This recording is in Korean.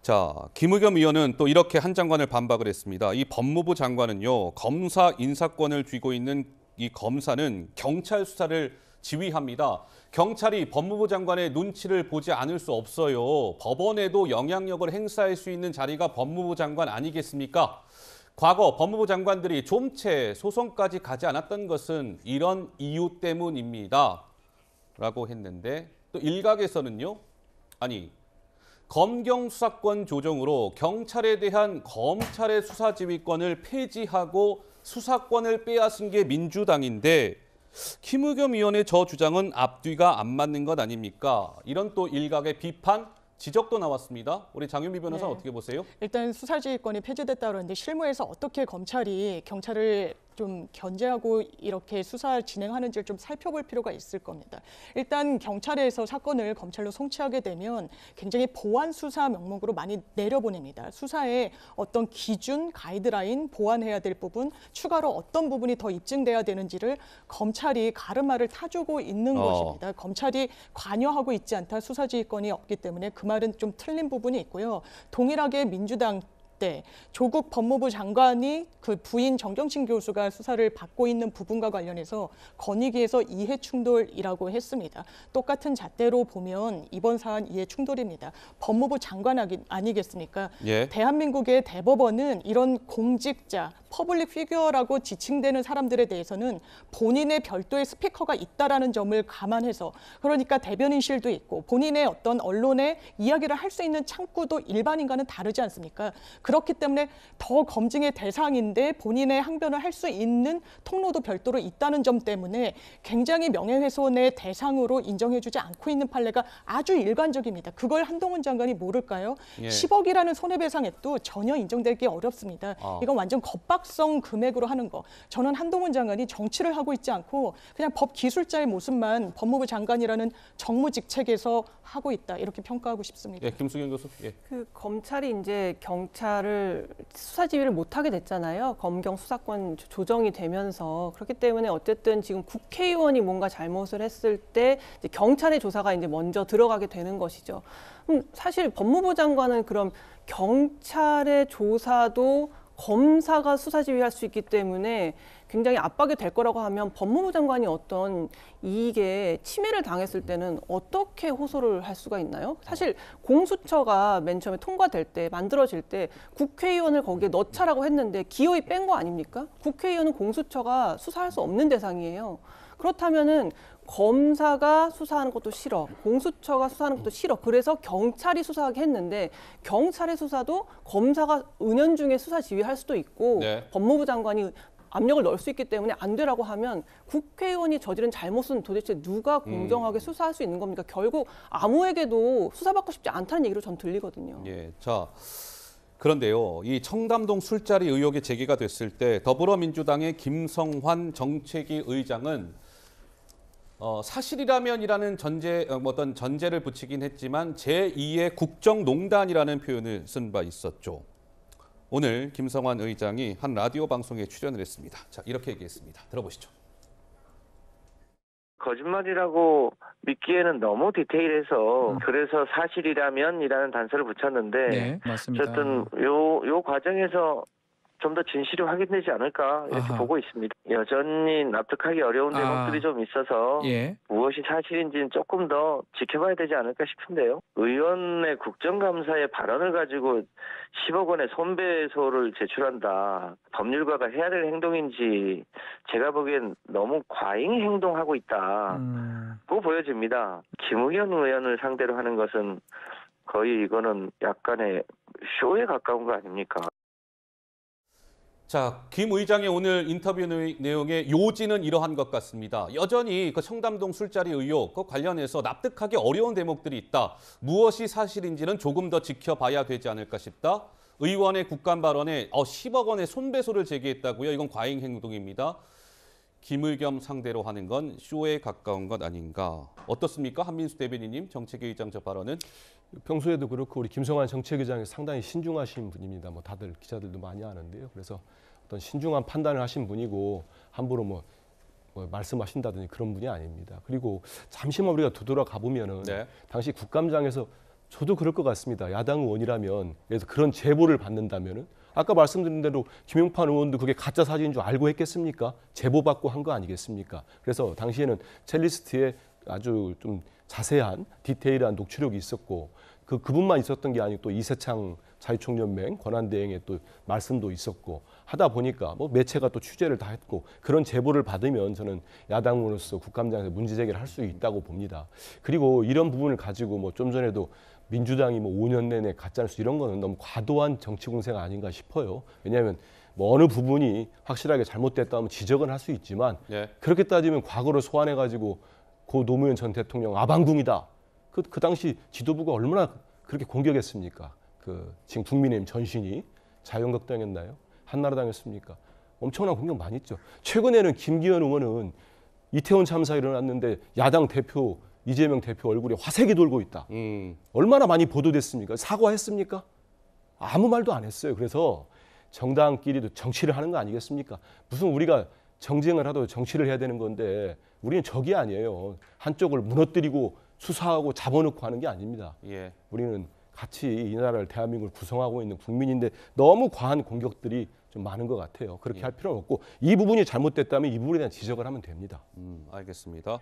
자, 김의겸 의원은 또 이렇게 한 장관을 반박을 했습니다. 이 법무부 장관은요, 검사 인사권을 쥐고 있는 이 검사는 경찰 수사를 지휘합니다. 경찰이 법무부 장관의 눈치를 보지 않을 수 없어요. 법원에도 영향력을 행사할 수 있는 자리가 법무부 장관 아니겠습니까? 과거 법무부 장관들이 좀채 소송까지 가지 않았던 것은 이런 이유 때문입니다. 라고 했는데 또 일각에서는요. 아니, 검경 수사권 조정으로 경찰에 대한 검찰의 수사지휘권을 폐지하고 수사권을 빼앗은 게 민주당인데 김의겸 의원의 저 주장은 앞뒤가 안 맞는 것 아닙니까? 이런 또 일각의 비판, 지적도 나왔습니다. 우리 장윤미 변호사는 어떻게 보세요? 일단 수사지휘권이 폐지됐다 그러는데 실무에서 어떻게 검찰이 경찰을 좀 견제하고 이렇게 수사 진행하는지를 좀 살펴볼 필요가 있을 겁니다. 일단 경찰에서 사건을 검찰로 송치하게 되면 굉장히 보안 수사 명목으로 많이 내려보냅니다. 수사에 어떤 기준, 가이드라인, 보완해야 될 부분, 추가로 어떤 부분이 더 입증돼야 되는지를 검찰이 가르마를 타주고 있는 것입니다. 검찰이 관여하고 있지 않다, 수사지휘권이 없기 때문에 그 말은 좀 틀린 부분이 있고요. 동일하게 민주당 때 조국 법무부 장관이 그 부인 정경심 교수가 수사를 받고 있는 부분과 관련해서 권익위에서 이해 충돌이라고 했습니다. 똑같은 잣대로 보면 이번 사안 이해 충돌입니다. 법무부 장관 아니겠습니까? 예. 대한민국의 대법원은 이런 공직자, 퍼블릭 피규어라고 지칭되는 사람들에 대해서는 본인의 별도의 스피커가 있다라는 점을 감안해서, 그러니까 대변인실도 있고 본인의 어떤 언론에 이야기를 할 수 있는 창구도 일반인과는 다르지 않습니까? 그렇기 때문에 더 검증의 대상인데 본인의 항변을 할 수 있는 통로도 별도로 있다는 점 때문에 굉장히 명예훼손의 대상으로 인정해주지 않고 있는 판례가 아주 일관적입니다. 그걸 한동훈 장관이 모를까요? 예. 10억이라는 손해배상액도 전혀 인정되기 어렵습니다. 이건 완전 겁박성 금액으로 하는 거. 저는 한동훈 장관이 정치를 하고 있지 않고 그냥 법 기술자의 모습만 법무부 장관이라는 정무직책에서 하고 있다, 이렇게 평가하고 싶습니다. 예, 김수경 교수. 예. 그 검찰이 이제 경찰을 수사 지휘를 못하게 됐잖아요. 검경 수사권 조정이 되면서. 그렇기 때문에 어쨌든 지금 국회의원이 뭔가 잘못을 했을 때 이제 경찰의 조사가 이제 먼저 들어가게 되는 것이죠. 사실 법무부 장관은 그럼 경찰의 조사도 검사가 수사 지휘할 수 있기 때문에 굉장히 압박이 될 거라고 하면 법무부 장관이 어떤 이익에 침해를 당했을 때는 어떻게 호소를 할 수가 있나요? 사실 공수처가 맨 처음에 통과될 때, 만들어질 때 국회의원을 거기에 넣자라고 했는데 기어이 뺀 거 아닙니까? 국회의원은 공수처가 수사할 수 없는 대상이에요. 그렇다면은 검사가 수사하는 것도 싫어, 공수처가 수사하는 것도 싫어. 그래서 경찰이 수사하게 했는데 경찰의 수사도 검사가 은연중에 수사 지휘할 수도 있고 법무부 장관이 압력을 넣을 수 있기 때문에 안 되라고 하면 국회의원이 저지른 잘못은 도대체 누가 공정하게 수사할 수 있는 겁니까? 결국 아무에게도 수사받고 싶지 않다는 얘기로 전 들리거든요. 예, 자. 그런데요, 이 청담동 술자리 의혹이 제기가 됐을 때 더불어민주당의 김성환 정책위 의장은 사실이라면이라는 어떤 전제를 붙이긴 했지만 제2의 국정농단이라는 표현을 쓴 바 있었죠. 오늘 김성환 의장이 한 라디오 방송에 출연을 했습니다. 자, 이렇게 얘기했습니다. 들어보시죠. 거짓말이라고 믿기에는 너무 디테일해서 그래서 사실이라면이라는 단서를 붙였는데 네, 맞습니다. 어쨌든 요 과정에서 좀 더 진실이 확인되지 않을까 이렇게 보고 있습니다. 여전히 납득하기 어려운 대목들이 좀 있어서 무엇이 사실인지는 조금 더 지켜봐야 되지 않을까 싶은데요. 의원의 국정감사의 발언을 가지고 10억 원의 손배소를 제출한다. 법률가가 해야 될 행동인지 제가 보기엔 너무 과잉 행동하고 있다고 보여집니다. 김의겸 의원을 상대로 하는 것은 거의 이거는 약간의 쇼에 가까운 거 아닙니까? 자, 김 의장의 오늘 인터뷰 내용의 요지는 이러한 것 같습니다. 여전히 그 청담동 술자리 의혹 그 관련해서 납득하기 어려운 대목들이 있다. 무엇이 사실인지는 조금 더 지켜봐야 되지 않을까 싶다. 의원의 국감 발언에 10억 원의 손배소를 제기했다고요. 이건 과잉 행동입니다. 김의겸 상대로 하는 건 쇼에 가까운 것 아닌가. 어떻습니까? 한민수 대변인님, 정책위의장 저 발언은? 평소에도 그렇고 우리 김성환 정책위장이 상당히 신중하신 분입니다. 뭐 다들 기자들도 많이 아는데요. 그래서 어떤 신중한 판단을 하신 분이고 함부로 뭐 말씀하신다든지 그런 분이 아닙니다. 그리고 잠시만 우리가 되돌아가 보면은 당시 국감장에서 저도 그럴 것 같습니다. 야당 의원이라면 그래서 그런 제보를 받는다면은 아까 말씀드린 대로 김용판 의원도 그게 가짜 사진인 줄 알고 했겠습니까? 제보받고 한 거 아니겠습니까? 그래서 당시에는 첼리스트에 아주 좀 자세한 디테일한 녹취록이 있었고 그분만 있었던 게 아니고 또 이세창 자유총연맹 권한대행의 또 말씀도 있었고 하다 보니까 뭐 매체가 또 취재를 다 했고 그런 제보를 받으면 저는 야당으로서 국감장에서 문제 제기를 할 수 있다고 봅니다. 그리고 이런 부분을 가지고 뭐 좀 전에도 민주당이 뭐 5년 내내 가짜뉴스 이런 거는 너무 과도한 정치 공세가 아닌가 싶어요. 왜냐하면 뭐 어느 부분이 확실하게 잘못됐다면 지적은 할 수 있지만 예. 그렇게 따지면 과거를 소환해 가지고 고 노무현 전 대통령 아방궁이다. 그 당시 지도부가 얼마나 그렇게 공격했습니까? 지금 국민의힘 전신이 자유한국당이었나요? 한나라당이었습니까? 엄청난 공격 많이 했죠. 최근에는 김기현 의원은 이태원 참사 일어났는데 야당 대표 이재명 대표 얼굴에 화색이 돌고 있다. 얼마나 많이 보도됐습니까? 사과했습니까? 아무 말도 안 했어요. 그래서 정당끼리도 정치를 하는 거 아니겠습니까? 무슨 우리가 정쟁을 하도 정치를 해야 되는 건데 우리는 적이 아니에요. 한쪽을 무너뜨리고 수사하고 잡아놓고 하는 게 아닙니다. 예. 우리는 같이 이 나라를 대한민국을 구성하고 있는 국민인데 너무 과한 공격들이 좀 많은 것 같아요. 그렇게 할 필요는 없고 이 부분이 잘못됐다면 이 부분에 대한 지적을 하면 됩니다. 알겠습니다.